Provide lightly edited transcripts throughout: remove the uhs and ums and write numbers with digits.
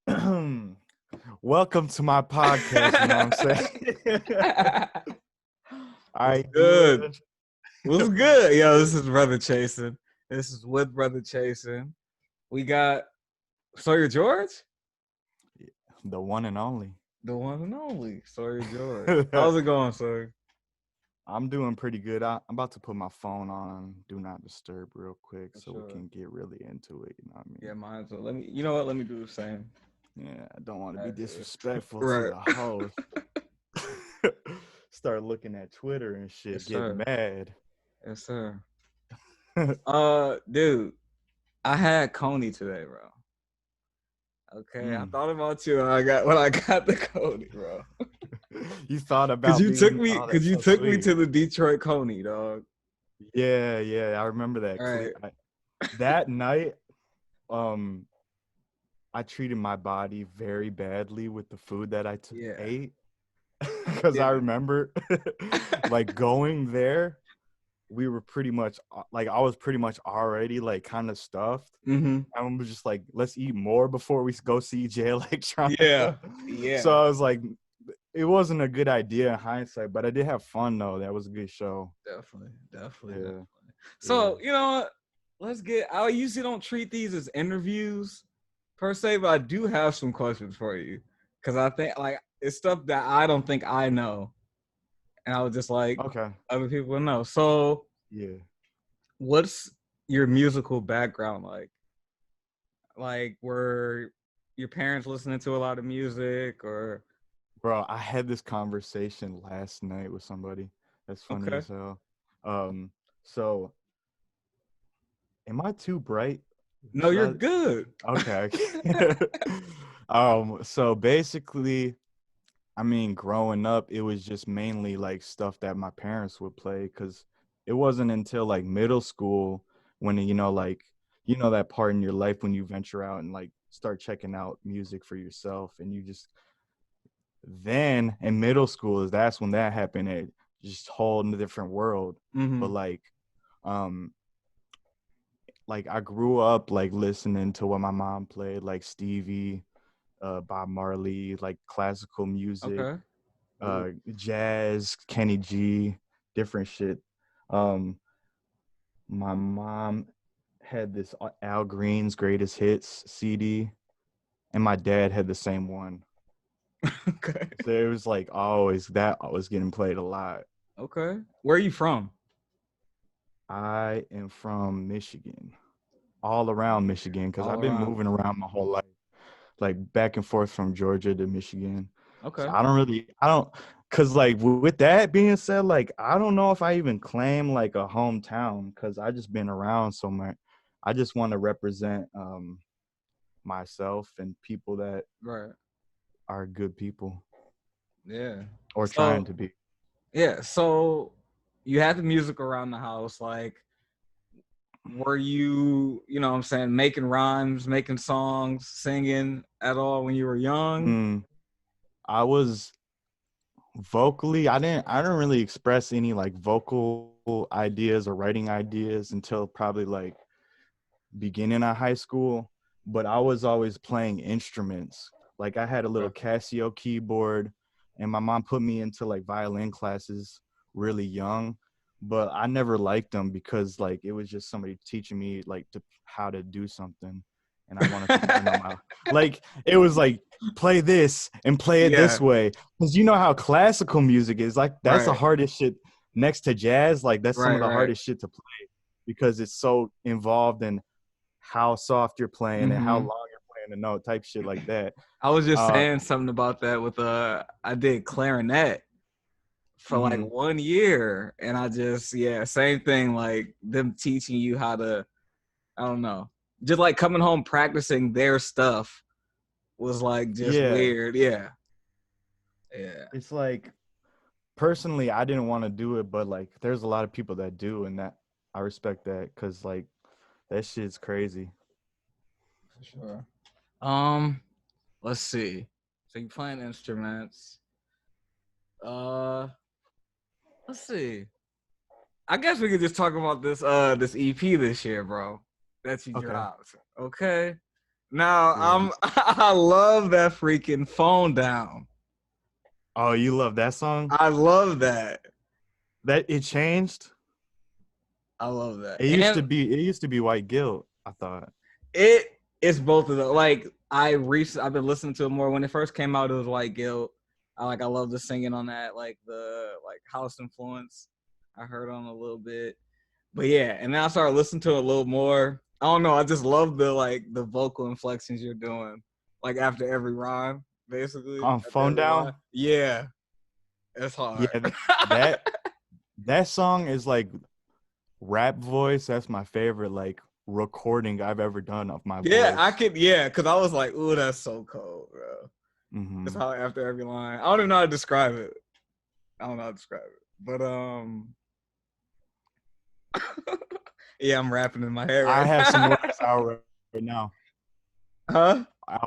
Welcome to my podcast. You know what I'm saying? All What's right, good? What's good? Yo, this is Brother Chason. This is with Brother Chason. We got Sawyerjeorge, the one and only. the one and only Sawyerjeorge. How's it going, sir? I'm doing pretty good. I'm about to put my phone on Do Not Disturb real quick For so we sure. can get really into it. You know what I mean? Yeah, mine. So let me. You know what? Let me do the same. Yeah, I don't want to be disrespectful to Right. the host. Start looking at Twitter and shit, Yes, get sir. mad. Yes, sir. Dude, I had Coney today, bro. Okay, I thought about you when I got the Coney, bro. You thought Cause about you took being, me, oh, cause that's you so took me sweet. to the Detroit Coney, dog. Yeah, I remember that All right. that night, um, I treated my body very badly with the food that I Yeah. ate because I Yeah. remember like going there, we were pretty much like I was pretty much already like kind of stuffed. Mm-hmm. I was just like, let's eat more before we go see Jay Yeah. Electronica. So Yeah. I was like, it wasn't a good idea in hindsight, but I did have fun though. That was a good show. Definitely. Yeah, yeah. So, you know what? I usually don't treat these as interviews per se, but I do have some questions for you. Cause I think like it's stuff that I don't think I know. And I was just like Okay. other people know. So Yeah. what's your musical background like? Like were your parents listening to a lot of music or Bro, I had this conversation last night with somebody. That's funny okay. as hell. Um, so am I too bright? No, Should you're I? good. Okay. So basically, I mean, growing up, it was just mainly like stuff that my parents would play because it wasn't until like middle school when, like, that part in your life when you venture out and like start checking out music for yourself and you just then in middle school is that's when that happened. It just whole different world. But Mm-hmm. um like I grew up like listening to what my mom played, like Stevie, Bob Marley, like classical music, Okay. Ooh. jazz, Kenny G, different shit. Um my mom had this Al Green's greatest hits CD and my dad had the same one. Okay. So it was like always that was getting played a lot. Okay. Where are you from? I am from Michigan, all around Michigan, because All I've been around. moving around my whole life, like back and forth from Georgia to Michigan. So Okay. because like with that being said, like I don't know if I even claim like a hometown because I just been around so much. I just want to represent myself and people that Right. are good people Yeah. or trying So to be. yeah. So you had the music around the house. Like, were you, you know what I'm saying, making rhymes, making songs, singing at all when you were young? Mm, I was vocally I didn't really express any like vocal ideas or writing ideas until probably like beginning of high school, but I was always playing instruments. Like I had a little Okay. Casio keyboard and my mom put me into like violin classes really young, but I never liked them because like it was just somebody teaching me like how to do something and I wanted to learn on my like it was like play this and play it this Yeah. way because you know how classical music is like that's the Right. hardest shit next to jazz, like that's some Right. of the Right. hardest shit to play because it's so involved in how soft you're playing and how Mm-hmm. long you're playing the note, type shit like that. I was just Uh, saying something about that with I did clarinet for like mm-hmm. 1 year, and I just same thing, like them teaching you how to, I don't know, just like coming home practicing their stuff was like just Yeah, weird. Yeah. Yeah. it's like personally, I didn't want to do it, but like there's a lot of people that do, and that I respect that because like that shit's crazy. For sure. Um, let's see. So you playing instruments. Uh, let's see. I guess we could just talk about this EP this year, bro. That you Okay. dropped. Okay. Now Yeah. I love that freaking phone down. Oh, you love that song? I love that. That it changed? I love that. It And used to be White Guilt, I thought. it's both of them. Like I've been listening to it more. When it first came out, it was White Guilt. I love the singing on that, like the house influence. I heard on a little bit. But yeah, and then I started listening to it a little more. I don't know, I just love the vocal inflections you're doing. Like after every rhyme, basically. On After Phone every line. Down? Yeah. It's Yeah, hard. that that song is like rap voice. That's my favorite like recording I've ever done of my Yeah, I voice. could. Yeah, because I was like, "Ooh, that's so cold, bro." It's Hmm. how after every line. I don't even know how to describe it. I don't know how to describe it, but yeah, I'm rapping in my head I right have some now. words out right now. Huh? I,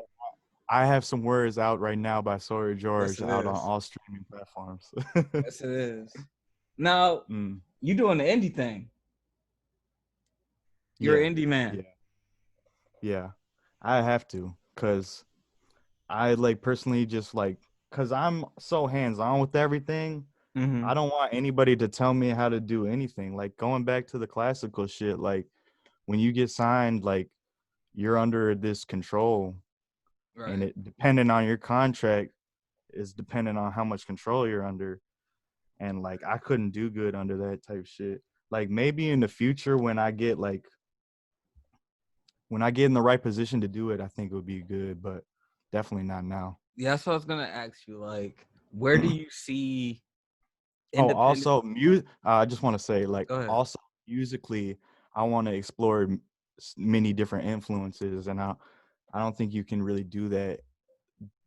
I have some words out right now by Yes, Sawyerjeorge it out on is. all streaming platforms. Yes, it is. Now Mm, you doing the indie thing. You're yeah, an indie man. yeah, yeah. I have to, cause I like personally just like, cause I'm so hands on with everything. Mm-hmm. I don't want anybody to tell me how to do anything. Like going back to the classical shit, like when you get signed, like you're under this control, and Right. it depending on your contract is dependent on how much control you're under. And like I couldn't do good under that type shit. Like maybe in the future when I get in the right position to do it, I think it would be good, but definitely not now. Yeah, that's what I was gonna ask you. Like, where do you see Oh, independent? also I just want to say like Go ahead. also musically, I want to explore many different influences, and I don't think you can really do that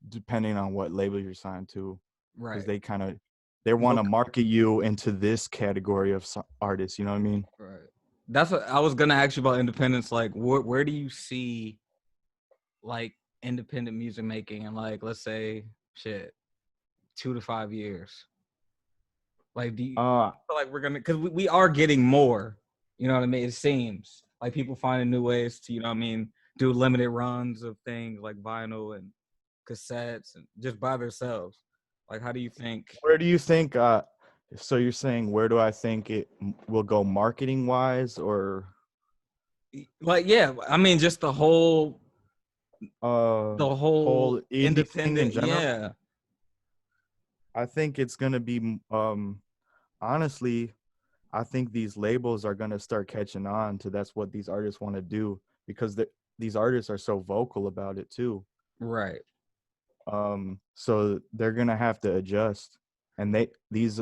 depending on what label you're signed to, because Right. they want Well, to market you into this category of artists. You know what I mean? right. That's what I was gonna ask you about independence. Like, where do you see like independent music making in like let's say shit 2 to 5 years? Like, do you Uh, feel like we're gonna because we are getting more? You know what I mean? It seems like people finding new ways to do limited runs of things like vinyl and cassettes and just by themselves. Like, how do you think? where do you think? So you're saying where do I think it will go marketing wise, or Like, yeah, I mean, just the whole whole indie thing in independent. general? Yeah, I think it's gonna be honestly, I think these labels are gonna start catching on to that's what these artists want to do, because these artists are so vocal about it too. right. So they're gonna have to adjust, and these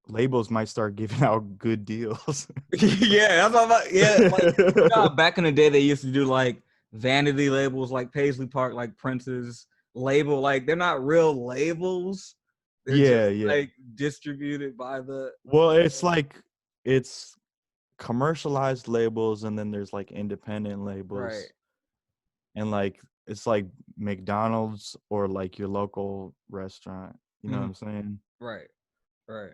labels might start giving out good deals. Yeah, that's all about. Yeah, like back in the day, they used to do like vanity labels, like Paisley Park, like Prince's label. Like they're not real labels; they're Yeah, just yeah. like distributed by the. Well, it's like it's commercialized labels, and then there's like independent Right. labels, and like it's like McDonald's or like your local restaurant. You know what Mhm. I'm saying? Right. Right.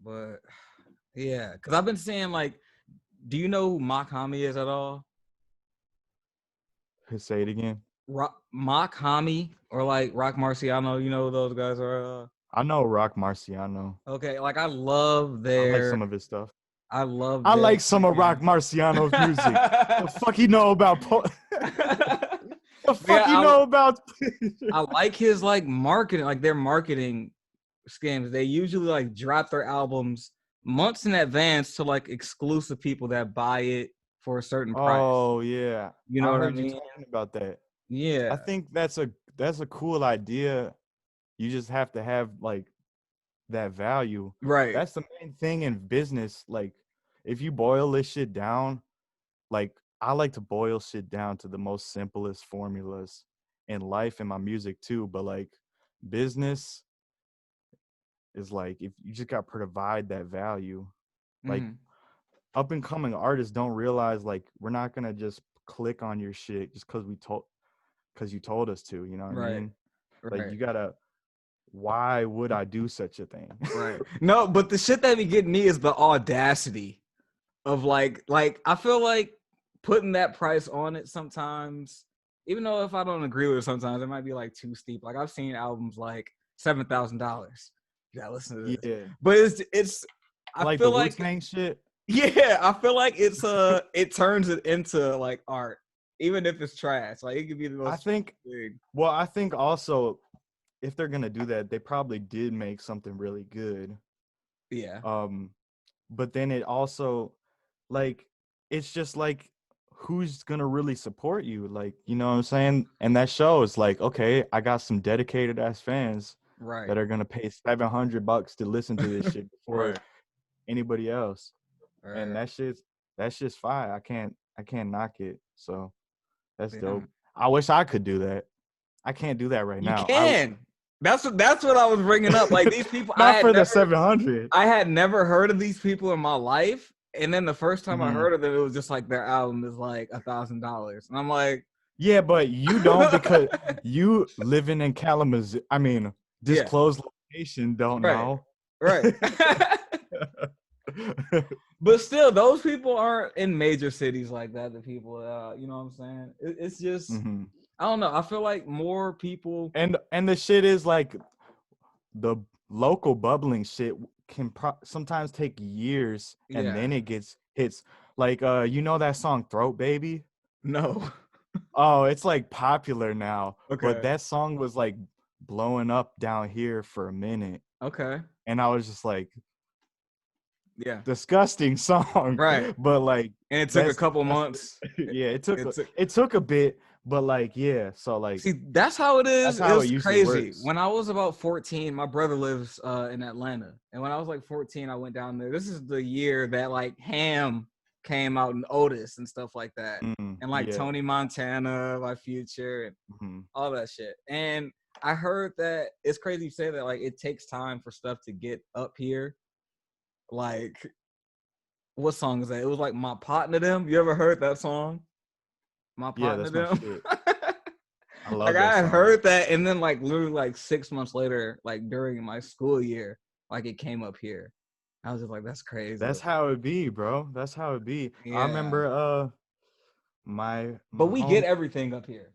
But yeah, because I've been seeing like, do you know who Mock Hami is at all? Say it again. Mock Hami or like Rock Marciano? You know who those guys are? I know Rock Marciano. Okay, like I love I like their some of his stuff. I love I their like some of Rock freaking. Marciano's music. The fuck you know about the fuck Yeah, you know about I like his like marketing, like their marketing schemes. They usually like drop their albums months in advance to like exclusive people that buy it for a certain price. Oh yeah. You know I what I heard you mean? talking about that. I Yeah. think that's a cool idea. You just have to have like that value. Right. That's the main thing in business. Like if you boil this shit down, like I like to boil shit down to the most simplest formulas in life and my music too, but like business is like if you just got to provide that value. Like Mhm. up and coming artists don't realize like we're not going to just click on your shit just cuz you told us to, you know what I Right. mean? Like Right. you got to why would I do such a thing? Right. No, but the shit that be getting me is the audacity of like I feel like putting that price on it sometimes even though if I don't agree with it sometimes, it might be like too steep. Like I've seen albums like $7,000. You gotta listen to this, Yeah, but it's. I like the feel Wu like Tang shit. yeah, I feel like it's it turns it into like art, even if it's trash. Like it could be the I most think. thing. Well, I think also if they're gonna do that, they probably did make something really good. Yeah, Um, but then it also like it's just like who's gonna really support you? Like, you know what I'm saying? And that shows like, okay, I got some dedicated ass fans right, that are gonna pay $700 to listen to this shit before right, anybody else. And right. that's just fine. I can't knock it. So that's Yeah. dope. I wish I could do that. I can't do that right You now. can. That's what I was bringing up. Like these people, Not for the 700. I had never heard of these people in my life, and then the first time I Mhm. heard of them, it was just like their album is like $1,000, and I'm like, Yeah, but you don't because you living in Kalamazoo. I mean, yeah, disclosed location. Don't right, know. right. But still, those people aren't in major cities like that. The people, you know what I'm saying? It's just, hmm I don't know. I feel like more people, And the shit is like the local bubbling shit can sometimes take years, and yeah, then it gets hits. Like you know that song "Throat Baby." no, Oh, it's like popular now, but okay, that song was like blowing up down here for a minute, okay, and I was just like, yeah, disgusting song, right. but like And it took a that's couple that's months. yeah, It took. it took a bit, but like yeah, so like See, that's how it that's is. how it It's usually crazy. works. When I was about 14, my brother lives in Atlanta. And when I was like 14, I went down there. This is the year that like Ham came out and Otis and stuff like that. And like Yeah. Tony Montana, my future, and hmm all that shit. And I heard that it's crazy to say that like it takes time for stuff to get up here. Like, what song is that? It was like My Partner Them. You ever heard that song? My Yeah, Partner that's my Them. shit. I Like love that I had song. heard that, and then like literally like 6 months later, like during my school year, like it came up here. I was just like, that's crazy. That's how it be, bro. That's how it be. I Yeah, remember my but we get home. everything up here.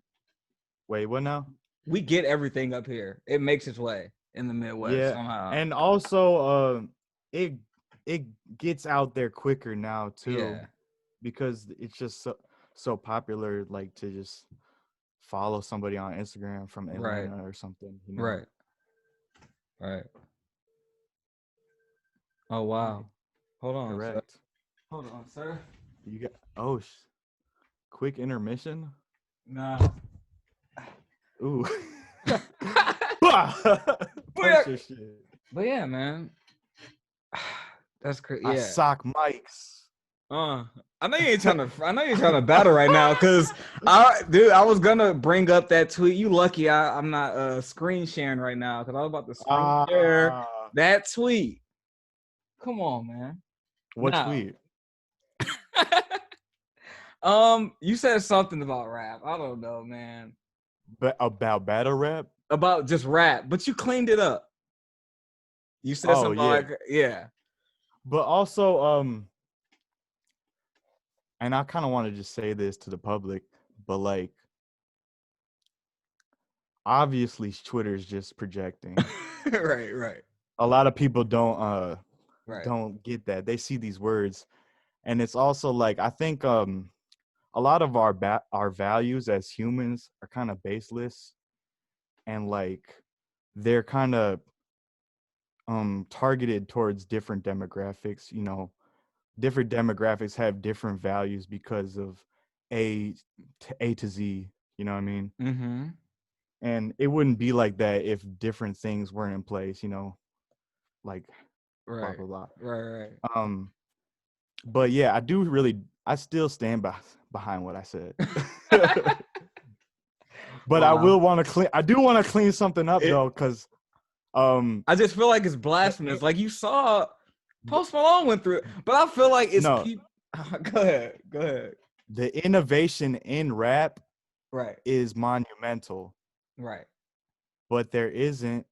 Wait, what now? We get everything up here. It makes its way in the Midwest Yeah, somehow. and also it it gets out there quicker now too, Yeah, because it's just so popular, like to just follow somebody on Instagram from right, Atlanta or something, you know. right, right. Oh Right. wow. Hold on, sir. Correct. Hold on, sir. You got quick intermission. Nah. Ooh. Punch but your shit. yeah, man. That's crazy. I Yeah. sock mics. I know you ain't trying to. I know you're trying to battle right now, cause I was gonna bring up that tweet. You lucky I'm not screen sharing right now, cause I was about to screen share Ah, that tweet. Come on, man. what Now, tweet? you said something about rap. I don't know, man. About battle rap? About just rap, but you cleaned it up. You said Oh something about yeah. like, yeah, But also, and I kind of want to just say this to the public, but like, obviously, Twitter's just projecting. right, right, A lot of people right. don't get that. They see these words, and it's also like I think a lot of our values as humans are kind of baseless, and like they're kind of targeted towards different demographics. You know, different demographics have different values because of A to Z. You know what I mean? Mm-hmm. And it wouldn't be like that if different things weren't in place. You know, like blah Right, blah blah. right, right. Um, but yeah, I still stand behind what I said. But Wow. I do want to clean something up It, though, because um, I just feel like it's the, blasphemous. i- Like you saw the Post Malone went through it, but I feel like it's no, people. Go ahead, go ahead. the innovation in rap Right, is monumental, right. but there isn't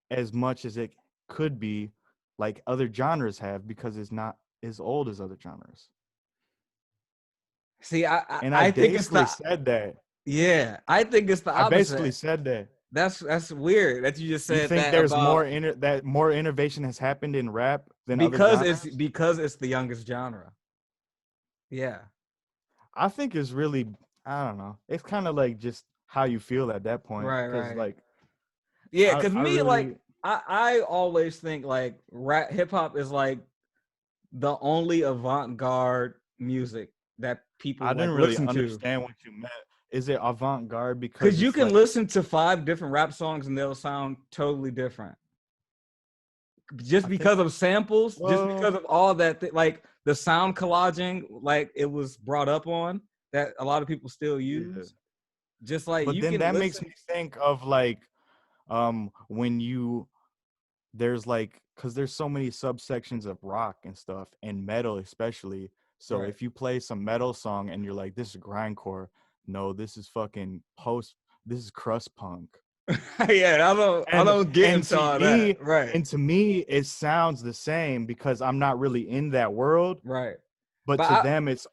as much as it could be, like other genres have, because it's not as old as other genres. See, And I I think it's basically the said that. Yeah, I think it's the I basically opposite. said that. That's weird that you just You said think that there's about more innovation has happened in rap than other because it's genres? because it's the youngest genre. Yeah. I think it's really, I don't know. It's kind of like just how you feel at that point. Right, Cause right. like Yeah, I cuz I me like really I always think like rap hip hop is like the only avant-garde music that I people like didn't really listen to. understand what you meant. Is it avant garde Cuz because you it's can like listen to 5 different rap songs and they'll sound totally different. Just I think because of samples, just well because of all that like the sound collaging like it was brought up on that a lot of people still yeah. use. Just like But you then can that makes listen. me think of like when you there's like because there's so many subsections of rock and stuff and metal especially. So Right. if you play some metal song and you're like, this is grindcore, no, this is fucking post, this is crust punk. Yeah, I And don't get and into to all that. me, Right. and to me, it sounds the same because I'm not really in that world. Right. But But to I them, it's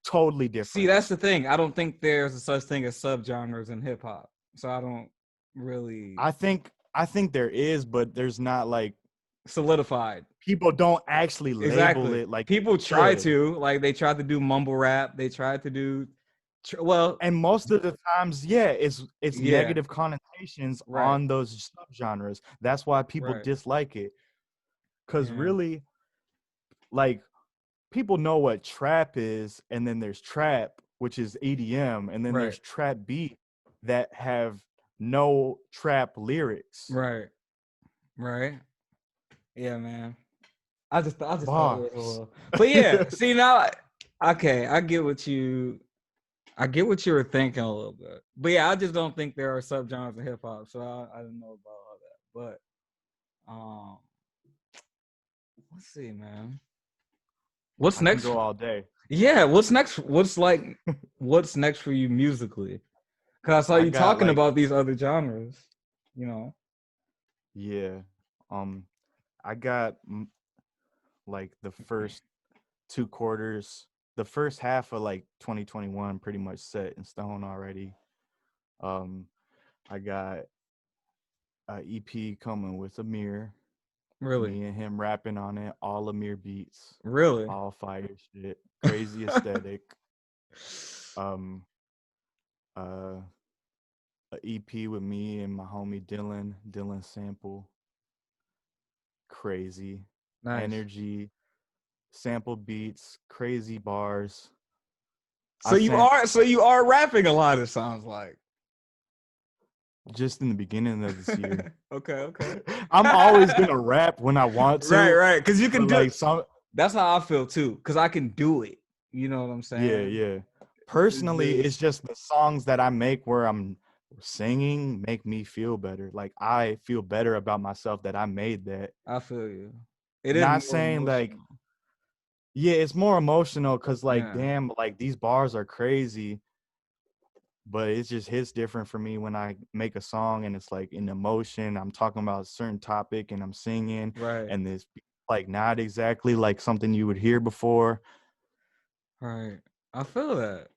totally see different. that's the thing. I don't think there's a such thing as subgenres in hip hop. So I don't really I think there is, but there's not like solidified. people don't actually label Exactly. it like they People try should. to like they tried to do mumble rap. They tried to do well, And most of the times, yeah, it's yeah, negative connotations right. on those subgenres. That's why people Right. dislike it. Cause Yeah. really, like people know what trap is, and then there's trap, which is EDM, and then Right. there's trap beat that have no trap lyrics. Right. Right. Yeah, man. I just thought it was a Bars. little. But yeah, see now okay, I get what you were thinking a little bit. But yeah, I just don't think there are subgenres in hip hop, so I don't know about all that. But let's see, man. What's I can next? go all day. Yeah, what's next? What's next for you musically? Cause I saw I you got talking like, about these other genres, you know. yeah. Um, I got like the first 2 quarters, the first half of like 2021 pretty much set in stone already. Um, I got a EP coming with Amir, Really. me and him rapping on it, all Amir beats, Really. all fire shit, crazy aesthetic. Um, uh, a EP with me and my homie Dylan Sample, crazy Nice. energy, sample beats, crazy bars. So I sent you are rapping a lot, it sounds like. just in the beginning of this year. Okay, okay. I'm always gonna rap when I want Right, to, right. Cause you can but do like some, that's how I feel too. Cause I can do it. You know what I'm yeah, saying? yeah. It's Personally, it's just just the songs that I make where I'm singing make me feel better. Like I feel better about myself that I made that. I feel you. It is Not more saying like, emotional. yeah, it's more emotional because like, Yeah, damn, like these bars are crazy, but it just hits different for me when I make a song and it's like an emotion. I'm talking about a certain topic and I'm singing, right, and this like not exactly like something you would hear before. right. I feel that.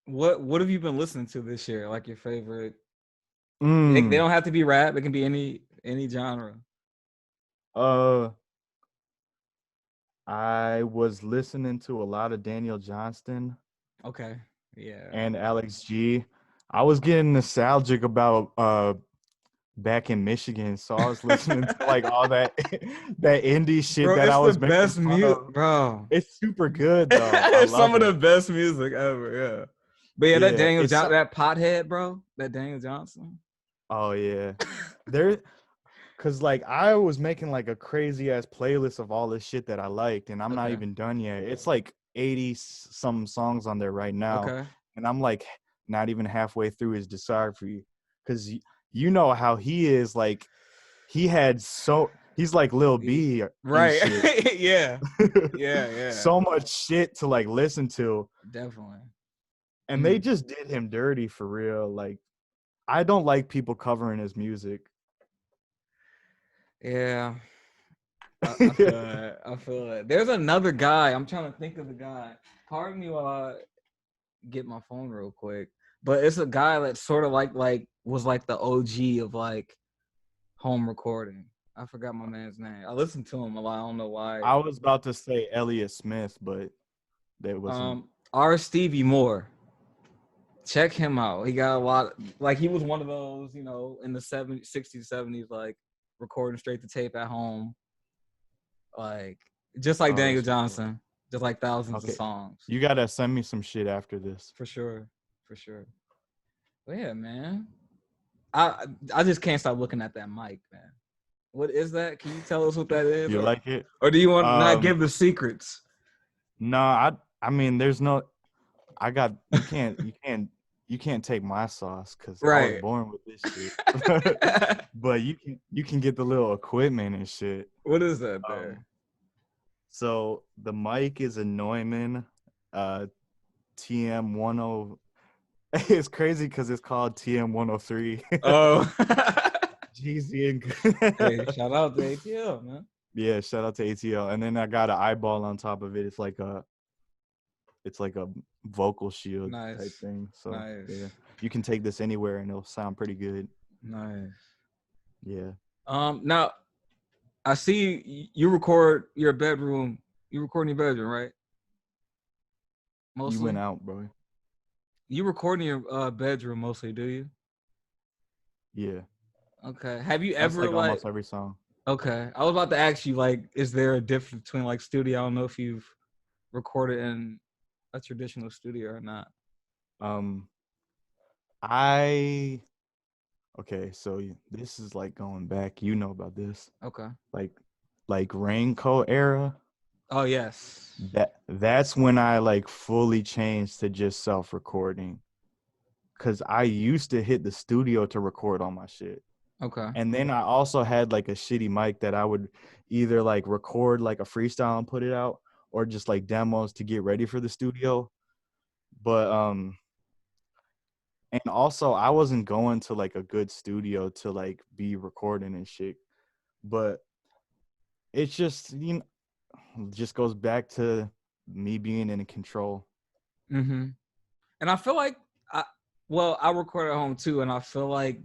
What have you been listening to this year? Like your favorite? They Mm, don't have to be rap. It can be any genre. uh, I was listening to a lot of Daniel Johnston Okay. Yeah. and Alex G. I was getting nostalgic about back in Michigan, so I was listening to like all that that indie shit Bro, that I it's the was making best fun mute, of. bro. It's super good though. I It's some love of the it. best music ever. Yeah. But yeah, Yeah, That pothead, bro. That Daniel Johnson. oh yeah. There cuz like I was making like a crazy ass playlist of all this shit that I liked and I'm not Okay. even done yet. It's like 80 some songs on there right now Okay. and I'm like not even halfway through his discography cuz you know how he is like he had he's like Lil B and Right. shit. Yeah. Yeah. Yeah. So much shit to like listen to Definitely. and they Mm. just did him dirty for real. Like I don't like people covering his music. Yeah. I feel that. I feel that. There's another guy. I'm trying to think of the guy. Pardon me while I get my phone real quick. but it's a guy that sort of like was like the OG of like home recording. I forgot my man's name. I listened to him a lot. I don't know why. I was about to say Elliott Smith, but that wasn't. R. Stevie Moore. Check him out. He got a lot. Like he was one of those, you know, in the 70s, 60s, 70s, like recording straight to tape at home, like just like Oh, Daniel that's Johnson, just like thousands of okay. songs. You gotta send me some shit after this. For sure, for sure. But yeah, man. I just can't stop looking at that mic, man. What is that? Can you tell us what that is, You like it? or do you want to not give the secrets? No, I mean, there's no. I got you can't take my sauce because I was Right. born with this shit. But you can get the little equipment and shit. What is that there? So the mic is a Neumann TM10. It's crazy because it's called TM103. Oh. GZ and Hey, shout out to ATL, man. yeah, shout out to ATL. And then I got an eyeball on top of it. It's like a vocal shield type thing. So Nice. yeah, you can take this anywhere and it'll sound pretty good. Nice. Yeah. Now I see you record your bedroom. You record in your bedroom, right? Mostly. You went out, bro. You record in your bedroom mostly, do you? Yeah. Okay. Have you That's ever like almost every song. Okay. I was about to ask you, like, is there a difference between like studio? I don't know if you've recorded in a traditional studio or not. Okay, so this is like going back. You know about this. Okay. Like Raincoat era. Oh yes. That's when I like fully changed to just self-recording. Cause I used to hit the studio to record all my shit. Okay. And then I also had like a shitty mic that I would either like record like a freestyle and put it out, or just like demos to get ready for the studio. But and also I wasn't going to like a good studio to like be recording and shit. But it's just, just goes back to me being in control. Mm-hmm. And I feel like I record at home too, and I feel like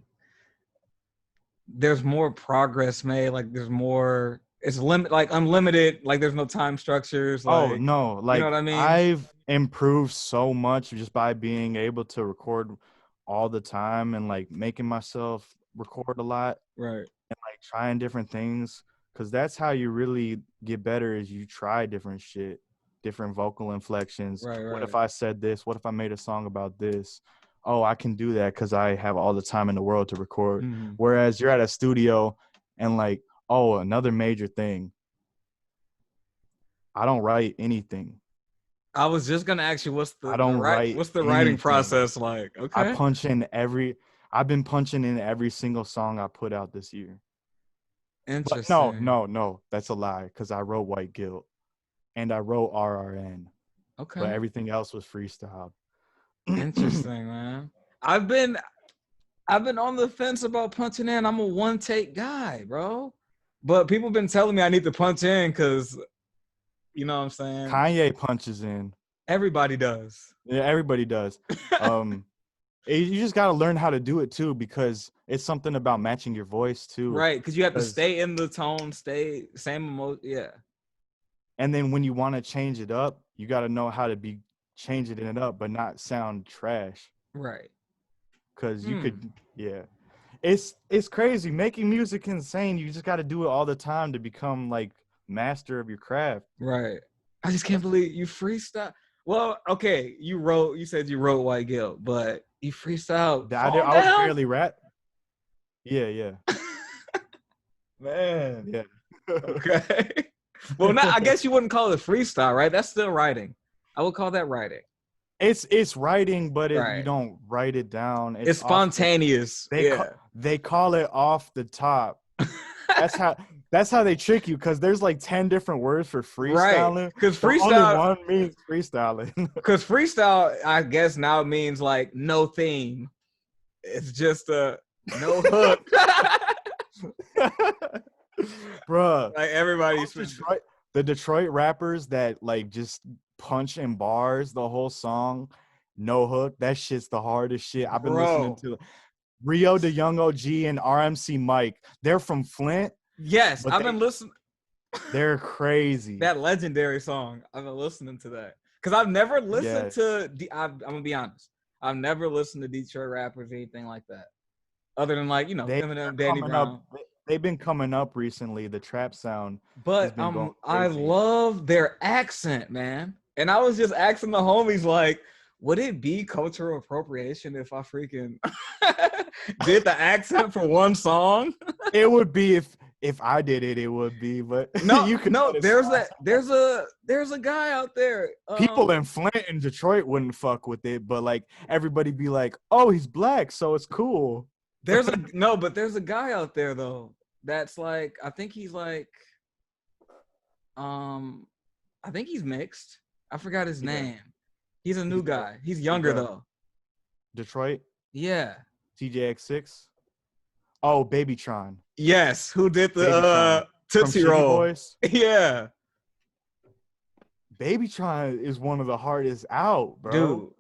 there's more progress made. Like there's more. It's unlimited. Like there's no time structures. Oh Like no, you know like what I mean? I've improved so much just by being able to record all the time and like making myself record a lot Right. and like trying different things, because that's how you really get better, is you try different shit, different vocal inflections. Right. What Right. if I said this? What if I made a song about this? Oh, I can do that because I have all the time in the world to record. Mm-hmm. Whereas you're at a studio and like, oh, another major thing, I don't write anything. I was just gonna ask you what's I don't write what's the writing anything. process like? I Okay. punch in I've been punching in every single song I put out this year. But Interesting. no, that's a lie, because I wrote White Guilt and I wrote RRN, but Okay. everything else was freestyle. Interesting, man. I've been on the fence about punching in. I'm a one take guy, bro. But people been telling me I need to punch in because you know what I'm saying? Kanye punches in. Everybody does. Yeah, everybody does. You just got to learn how to do it too, because it's something about matching your voice too. Right, because you have to 'Cause- stay in the tone, stay same emotion. Yeah. And then when you want to change it up, you got to know how to be changing it up, but not sound trash. Right. Because you could, yeah. It's crazy. Making music insane. You just got to do it all the time to become like master of your craft. Right. I just can't believe you freestyle. Well, okay, you said you wrote White Guilt, but you freestyle. I was barely rap. Yeah. Man. Yeah. Okay. Well, I guess you wouldn't call it freestyle, right? That's still writing. I would call that writing. It's writing, but Right. you don't write it down. It's spontaneous. They call it off the top. That's how they trick you, because there's like 10 different words for freestyling. Right. Because freestyle only one means freestyling. Because freestyle, I guess now means like no theme. It's just a no hook. Bruh. Like everybody's the Detroit rappers that like just punch in bars the whole song, No Hook. That shit's the hardest shit. I've been listening Bro. to Rio the Young OG and RMC Mike. They're from Flint, Yes, but I've been listening. they're crazy. That legendary song. I've been listening to that because I've never listened Yes. to. I'm gonna be honest. I've never listened to Detroit rappers or anything like that, other than like They're Eminem, Danny coming up. Brown. They've been coming up recently. The trap sound has But been going I crazy. love their accent, man. And I was just asking the homies, like, would it be cultural appropriation if I freaking did the accent for one song? It would be if I did it. It would be, but No, you could no. let it There's slide. a there's a guy out there. People in Flint and Detroit wouldn't fuck with it, but like everybody be like, "Oh, he's black, so it's cool." There's a no, but there's a guy out there though that's like I think he's like um I think he's mixed. I forgot his Yeah, name. He's a new he's guy. He's he's younger though. Detroit Yeah. TJX6. Oh, Babytron, Yes. Who did the Babytron from Tootsie Shitty Roll? Boys. Yeah. Babytron is one of the hardest out, bro. Dude,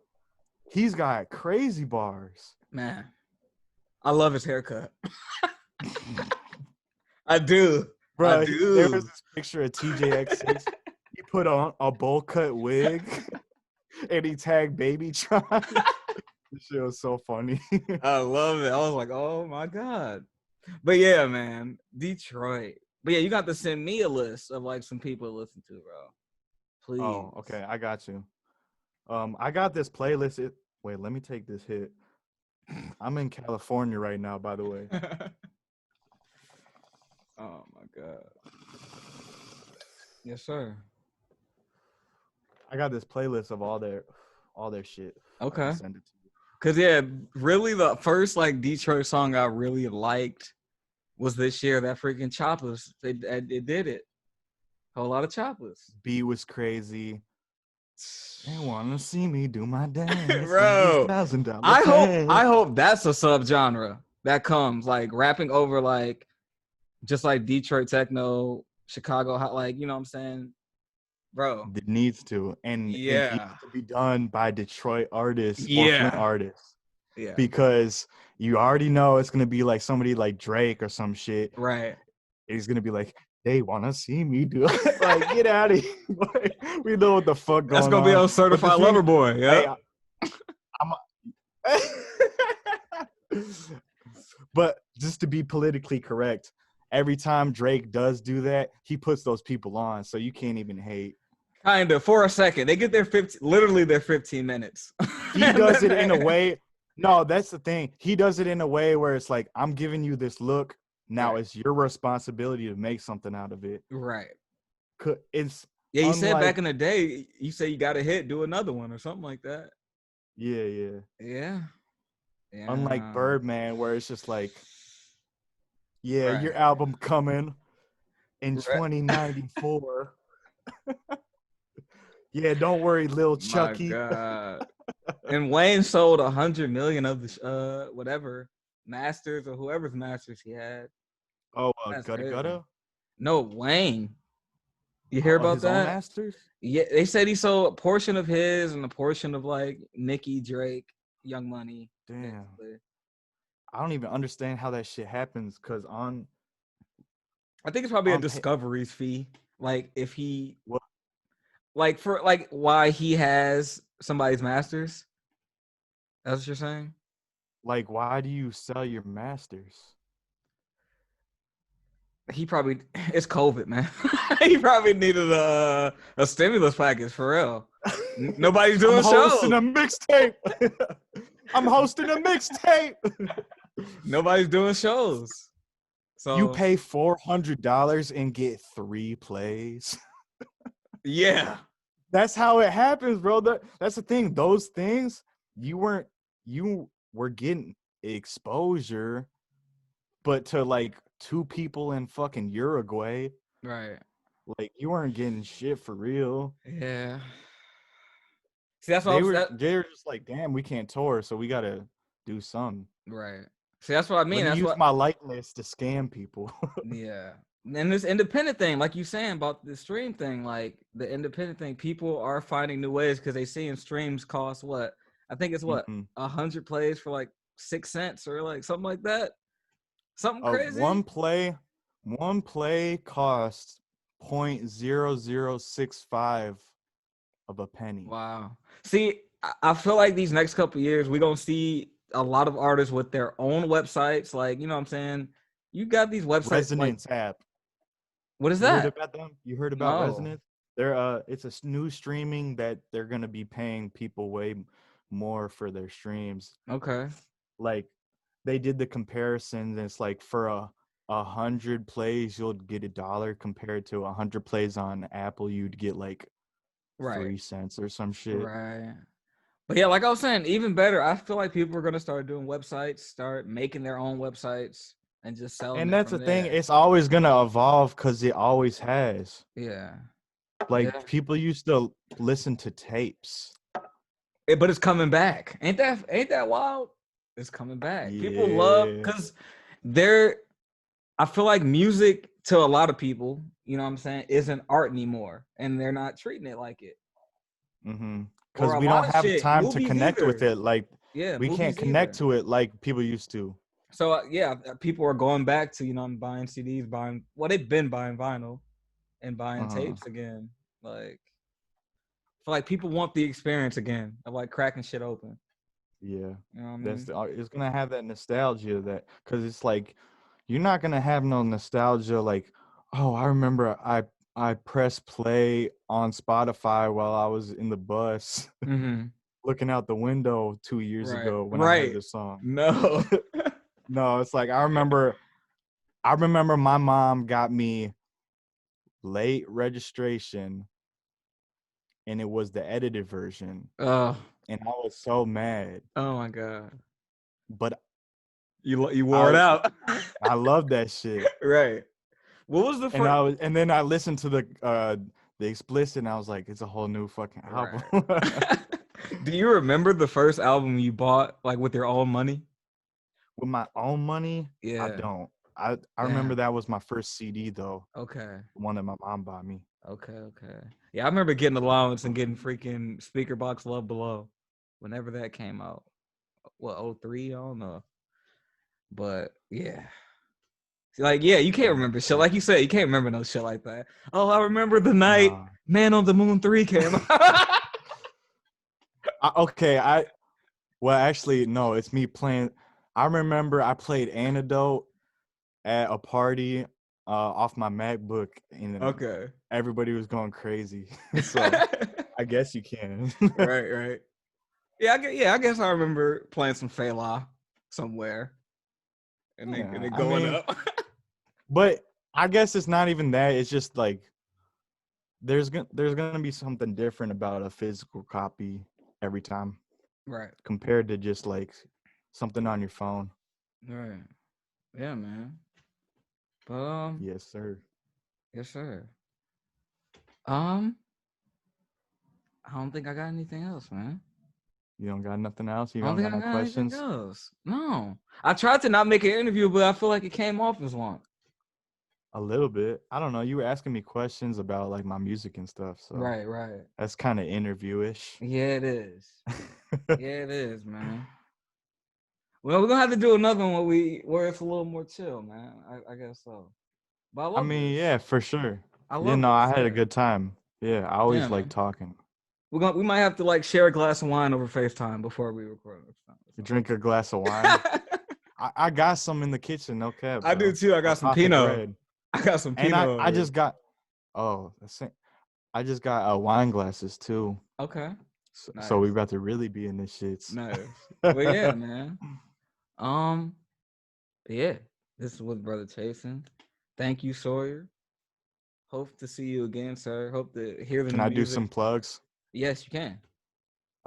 He's got crazy bars. man. I love his haircut. I do. Bro, I there was do. this picture of TJX6. He put on a bowl cut wig and he tagged Babytron. This shit was so funny. I love it. I was like, oh my God. But yeah, man. Detroit. But yeah, you got to send me a list of like some people to listen to, bro. Please. Oh, okay. I got you. I got this playlist. Wait, let me take this hit. I'm in California right now, by the way. Oh my God. Yes, sir. I got this playlist of all their shit. Okay. I'll send it to you. Cause yeah, really the first like Detroit song I really liked was this year. That freaking Choppers. It did it. Whole lot of Choppers. B was crazy. They wanna see me do my dance. Bro, $1,000 I hope that's a subgenre that comes like rapping over like just like Detroit techno, Chicago, like you know what I'm saying, bro. It needs to, and it needs Yeah, to be done by Detroit artists or Flint yeah, artists yeah. because you already know it's gonna be like somebody like Drake or some shit. Right. He's gonna be like, they wanna see me do it. Like, get out of here. Like, we know what the fuck going on. That's gonna be on Certified Lover Boy. Yeah. But just to be politically correct, every time Drake does do that, he puts those people on, so you can't even hate. Kind of for a second. They get their 15, literally their 15 minutes. He does it in a way. No, that's the thing. He does it in a way where it's like, I'm giving you this look. Now Right. it's your responsibility to make something out of it. Right. It's Yeah, you said unlike, back in the day, you say you got a hit, do another one or something like that. yeah. Yeah. Yeah. Unlike Birdman, where it's just like, yeah, Right. your album coming in Right. 2094. Yeah, don't worry, Lil Chucky. My God. And Wayne sold 100 million of the whatever masters or whoever's masters he had. Oh, That's Gutta crazy. Gutta. No, Wayne. You hear about His own that? masters? Yeah, they said he sold a portion of his and a portion of like Nicki, Drake, Young Money. Damn. basically. I don't even understand how that shit happens because on I think it's probably a On pa- discoveries fee. Like if he What? like for like why he has somebody's masters. That's what you're saying? like, why do you sell your masters? He probably it's COVID, man. He probably needed a stimulus package for real. Nobody's doing I'm hosting shows. a mixtape. I'm hosting a mixtape. Nobody's doing shows. So You pay $400 and get 3 plays. yeah. That's how it happens, bro. That's the thing. Those things you were getting exposure, but to like 2 people in fucking Uruguay, Right. like you weren't getting shit for real. Yeah. See, that's what I was They were just like, damn, we can't tour, so we gotta do something. right. See, that's what I mean. Let me That's use what my likeness to scam people. yeah. And this independent thing, like you saying about the stream thing, like the independent thing, people are finding new ways because they seeing streams cost what I think it's what Mm-hmm. 100 plays for like 6 cents or like something like that. Something crazy. One play costs 0.0065 of a penny. Wow. See, I feel like these next couple years we're gonna see a lot of artists with their own websites. Like, you know what I'm saying? You got these websites like Resonance app. what is You heard that? about them? You heard about No. Resonance? It's a new streaming that they're gonna be paying people more for their streams. Okay. Like they did the comparisons, and it's like for a 100 plays you'll get $1 compared to 100 plays on Apple you'd get like Right. 3 cents or some shit. Right. But yeah, like I was saying, even better, I feel like people are gonna start doing websites, start making their own websites and just selling And it that's from the thing, there. it's always gonna evolve because it always has. Yeah. Yeah. Like people used to listen to tapes. But it's coming back. Ain't that wild? It's coming back. People love Yeah. because they're I feel like music to a lot of people, you know what I'm saying, isn't art anymore. And they're not treating it like it. Mm-hmm. Or Because a we lot don't of have shit. time to Movies connect with either. it. Like Yeah, we can't movies connect either. to it like people used to. So yeah, people are going back to, buying CDs, buying they've been buying vinyl and buying Uh-huh. tapes again. Like I feel like people want the experience again of like cracking shit open. Yeah. You know what I mean? It's gonna have that nostalgia that because it's like you're not gonna have no nostalgia like, oh, I remember I pressed play on Spotify while I was in the bus Mm-hmm. looking out the window 2 years Right. ago when I heard Right. this song. No. No, it's like I remember my mom got me late registration and it was the edited version Oh. and I was so mad. Oh my god. But You wore it I out. I love that shit. Right. What was the first? And then I listened to the explicit and I was like, it's a whole new fucking album. Right. Do you remember the first album you bought like with your own money? With my own money, I Yeah. don't. I remember Damn. that was my first CD though, Okay. the one that my mom bought me. Okay. Okay. Yeah, I remember getting allowance and getting freaking Speaker Box Love Below whenever that came out. What, oh 03? I don't know. But yeah. Like, yeah, you can't Yeah, remember shit. for Like you sure. said, you can't remember no shit like that. Oh, I remember the night Nah. Man on the Moon 3 came out. Okay, well actually no, it's me playing. I remember I played Antidote at a party off my MacBook and Okay. everybody was going crazy. So I guess you can. Right, right. I guess I remember playing some Fela somewhere and Yeah, it I going mean, up. but I guess it's not even that. It's just like there's gonna be something different about a physical copy every time Right. compared to just like something on your phone. Right. Yeah, man. But Yes, sir. yes, sir. Um, I don't think I got anything else, man. You don't got nothing else? You I don't don't think got I no got anything questions? else. No. I tried to not make an interview, but I feel like it came off as one. A little bit. I don't know. You were asking me questions about like my music and stuff, so Right, right. that's kind of interview-ish. Yeah, it is. Yeah, it is, man. Well, we're gonna have to do another one where it's a little more chill, man. I guess so. But I I love mean, this. yeah, for sure. I You love know, I this. had a Yeah. good time. Yeah, I Yeah, always like man. talking. We might have to like share a glass of wine over FaceTime before we record next time You drink a glass of or wine. something. I got some in the kitchen, no cap, I do bro. too. I A got some pot of Pinot. bread. I got some And Pinot I over here. just got I just got wine glasses too. Okay. So we Nice. about to really be in this shits. Nice. Well, yeah, man. Um, yeah. This is with Brother Chason. Thank you, Sawyer. Hope to see you again, sir. Hope to hear the Can new I do music. some plugs? Yes, you can.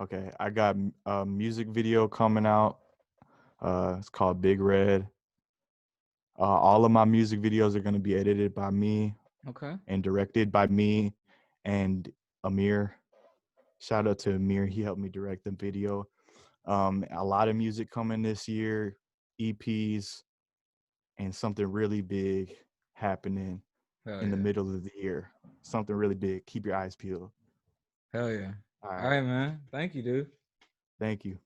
Okay, I got a music video coming out. It's called Big Red. All of my music videos are going to be edited by me Okay. and directed by me and Amir. Shout out to Amir. He helped me direct the video. A lot of music coming this year, EPs, and something really big happening Hell in the yeah. middle of the year. Something really big. Keep your eyes peeled. Hell yeah. All All right. right, man. Thank you, dude. Thank you.